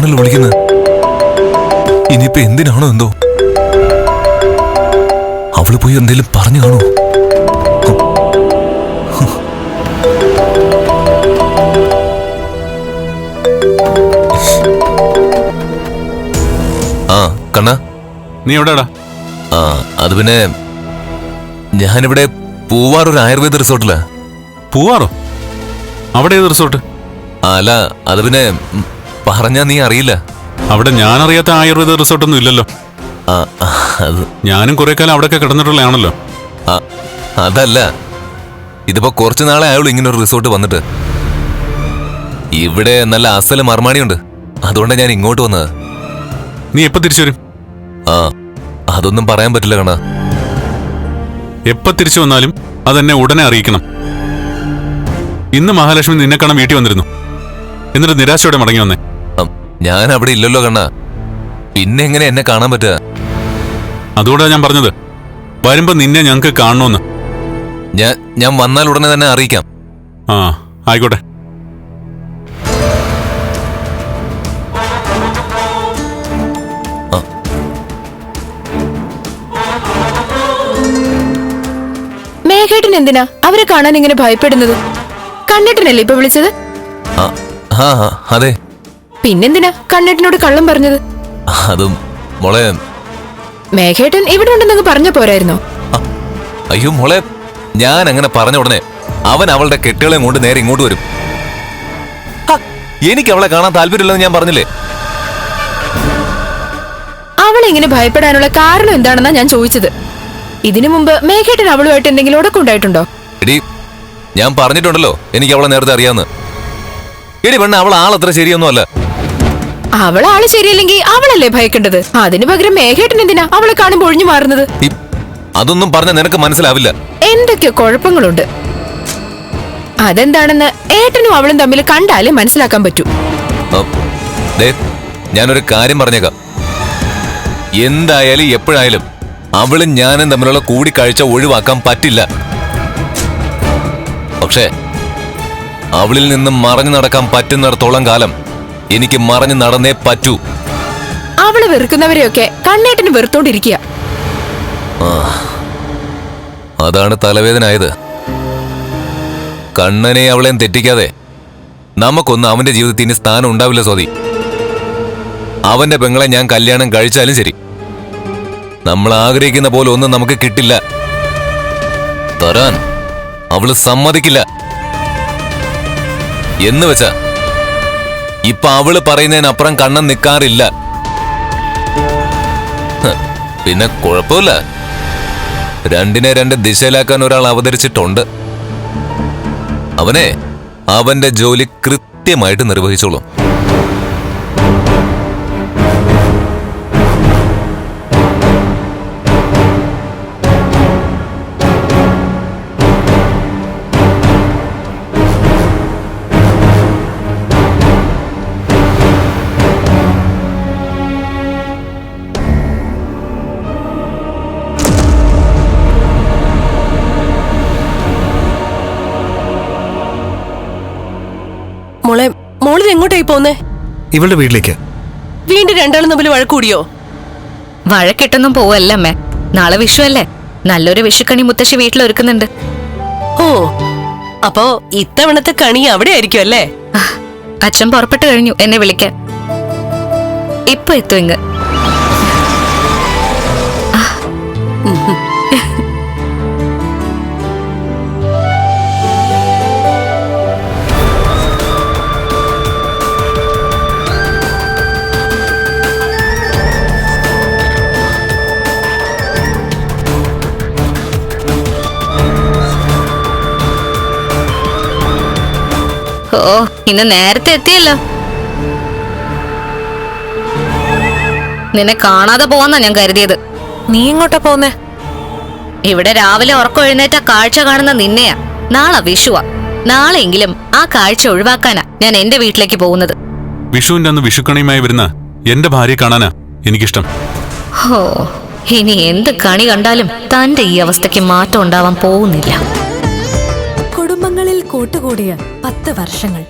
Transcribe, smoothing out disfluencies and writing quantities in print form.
എന്നാണല്ലോ വിളിക്കുന്നത്. ഇനിയിപ്പോ എന്തിനാണോ എന്തോ. അവള് പോയി എന്തെങ്കിലും പറഞ്ഞു കാണോ? ആ കണ്ണ, നീ എവിടെടാ? ആ അത് പിന്നെ ഞാനിവിടെ പൂവാർ ഒരു ആയുർവേദ റിസോർട്ടിലാ. പൂവാറോ? അവിടെ ഏത് റിസോർട്ട്? അല്ല അത് പിന്നെ പറഞ്ഞാ നീ അറിയില്ല. അവിടെ ഞാനറിയാത്ത ആയുർവേദ റിസോർട്ടൊന്നും ഇല്ലല്ലോ. അത് ഞാനും കുറെ കാലം അവിടെയൊക്കെ കിടന്നിട്ടുള്ളതാണല്ലോ. അതല്ല, ഇതിപ്പോ കുറച്ചു നാളെ ആയുള്ളൂ ഇങ്ങനെ ഒരു റിസോർട്ട് വന്നിട്ട്. ഇവിടെ നല്ല അസല് മർമാണിയുണ്ട്, അതുകൊണ്ടാണ് ഞാൻ ഇങ്ങോട്ട് വന്നത്. നീ എപ്പോ തിരിച്ചു വരും? അതൊന്നും പറയാൻ പറ്റില്ല കണ്ണാ. എപ്പോ തിരിച്ചു വന്നാലും അതെന്നെ ഉടനെ അറിയിക്കണം. ഇന്ന് മഹാലക്ഷ്മി നിന്നെ കാണാൻ വീട്ടിൽ വന്നിരുന്നു, എന്നിട്ട് നിരാശയോടെ മടങ്ങി വന്നേ. ഞാൻ അവിടെ ഇല്ലല്ലോ കണ്ണാ, പിന്നെ എങ്ങനെ എന്നെ കാണാൻ പറ്റുക? അതുകൊണ്ടാണ് ഞാൻ പറഞ്ഞത്, വരുമ്പോ നിന്നെ ഞങ്ങൾക്ക് കാണണമെന്ന്. ഞാൻ വന്നാൽ ഉടനെ തന്നെ അറിയിക്കാം. ആയിക്കോട്ടെ. മേഘേട്ടൻ എന്തിനാ അവരെ കാണാൻ ഇങ്ങനെ ഭയപ്പെടുന്നത്? കണ്ണേട്ടനല്ലേ ഇപ്പൊ വിളിച്ചത്? അതെ. പിന്നെന്തിനാ കണ്ണേട്ടനോട് കള്ളം പറഞ്ഞത്? അതും മോളെ, മേഘേട്ടൻ ഇവിടെ ഉണ്ടെന്നങ്ങ് പറഞ്ഞ പോരായിരുന്നോ? അയ്യോ മോളെ, ഞാൻ അങ്ങനെ പറഞ്ഞ ഉടനെ അവൻ അവളുടെ കെട്ടുകളെ കൊണ്ട് നേരെ ഇങ്ങോട്ട് വരും. എനിക്ക് അവളെ കാണാൻ താല്പര്യമില്ലെന്ന് ഞാൻ പറഞ്ഞില്ലേ? അവളെ ഇങ്ങനെ ഭയപ്പെടാനുള്ള കാരണം എന്താണെന്നാ ഞാൻ ചോദിച്ചത്. ഇതിനു മുമ്പ് മേഘേട്ടൻ അവളുമായിട്ട് എന്തെങ്കിലും ഉടക്കുണ്ടായിട്ടുണ്ടോ? എടി, ഞാൻ പറഞ്ഞിട്ടുണ്ടല്ലോ എനിക്ക് അവളെ നേരത്തെ അറിയാന്ന്. എടി പെണ്ണ, അവൾ ആളത്ര ശരിയൊന്നും അല്ല. അവളാള് ശരിയല്ലെങ്കിൽ അവളല്ലേ ഭയക്കേണ്ടത്? അതിനു പകരം മേഘേട്ടൻ എന്തിനാ അവളെ കാണുമ്പോൾ ഒഴിഞ്ഞു മാറുന്നത്? അതൊന്നും പറഞ്ഞ നിനക്ക് മനസ്സിലാവില്ല. എന്തൊക്കെ കുഴപ്പങ്ങളുണ്ട്. അതെന്താണെന്ന് ഏട്ടനും അവളും തമ്മിൽ കണ്ടാലേ മനസ്സിലാക്കാൻ പറ്റൂ. ഞാനൊരു കാര്യം പറഞ്ഞേക്കാം. എന്തായാലും എപ്പോഴായാലും അവളും ഞാനും തമ്മിലുള്ള കൂടിക്കാഴ്ച ഒഴിവാക്കാൻ പറ്റില്ല. പക്ഷേ അവളിൽ നിന്നും മറഞ്ഞു നടക്കാൻ പറ്റുന്നിടത്തോളം കാലം എനിക്ക് മറഞ്ഞു നടന്നേ പറ്റൂ. അവള് വെറുക്കുന്നവരെയൊക്കെ കണ്ണേട്ടന് വെറുത്തോണ്ടിരിക്കുക. അതാണ് തലവേദനായത്. കണ്ണനെ അവളെയും തെറ്റിക്കാതെ നമുക്കൊന്നും അവന്റെ ജീവിതത്തിൽ ഇനി സ്ഥാനം ഉണ്ടാവില്ല സ്വാതി. അവന്റെ പെങ്ങളെ ഞാൻ കല്യാണം കഴിച്ചാലും ശരി, നമ്മൾ ആഗ്രഹിക്കുന്ന പോലെ ഒന്നും നമുക്ക് കിട്ടില്ല. തരാൻ അവള് സമ്മതിക്കില്ല. എന്ന് വെച്ചാ ഇപ്പൊ അവള് പറയുന്നതിനപ്പുറം കണ്ണൻ നിൽക്കാറില്ല. പിന്നെ കുഴപ്പമില്ല, രണ്ടിനെ രണ്ട് ദിശയിലാക്കാൻ ഒരാൾ അവതരിച്ചിട്ടുണ്ട്. അവനെ അവന്റെ ജോലി കൃത്യമായിട്ട് നിർവഹിച്ചോളും. മോളിത് എങ്ങോട്ടായി പോന്നേ? ഇവളുടെ വീട്ടിലേക്ക്. വീണ്ടും രണ്ടാളും തമ്മിൽ വഴക്കൂടിയോ? വഴക്കിട്ടൊന്നും പോവല്ല അമ്മേ. നാളെ വിഷു അല്ലേ, നല്ലൊരു വിഷുക്കണി മുത്തശ്ശി വീട്ടിൽ ഒരുക്കുന്നുണ്ട്. ഓ, അപ്പോ ഇത്തവണത്തെ കണി അവിടെ ആയിരിക്കും അല്ലേ? അച്ഛൻ പുറപ്പെട്ടു കഴിഞ്ഞു എന്നെ വിളിക്കാൻ. ഇപ്പൊ എത്തും ഇങ്ങ്. ഓ, ഇന്ന് നേരത്തെ എത്തിയല്ലോ. നിന്നെ കാണാതെ പോവാന്നാ ഞാൻ കരുതിയത്. നീ എങ്ങോട്ടാ പോന്നേ? ഇവിടെ രാവിലെ ഉറക്കം എഴുന്നേറ്റ കാഴ്ച കാണുന്ന നിന്നെയാ. നാളെ വിഷുവാ. നാളെയെങ്കിലും ആ കാഴ്ച ഒഴിവാക്കാനാ ഞാൻ എന്റെ വീട്ടിലേക്ക് പോകുന്നത്. വിഷുവിന്റെ അന്ന് വിഷുക്കണിയുമായി വരുന്ന എന്റെ ഭാര്യയെ കാണാനാ എനിക്കിഷ്ടം. ഹോ, ഇനി എന്ത് കണി കണ്ടാലും തന്റെ ഈ അവസ്ഥയ്ക്ക് മാറ്റം ഉണ്ടാവാൻ പോകുന്നില്ല. കുടുംബങ്ങളിൽ കൂട്ടുകൂടിയ 10 വർഷങ്ങൾ.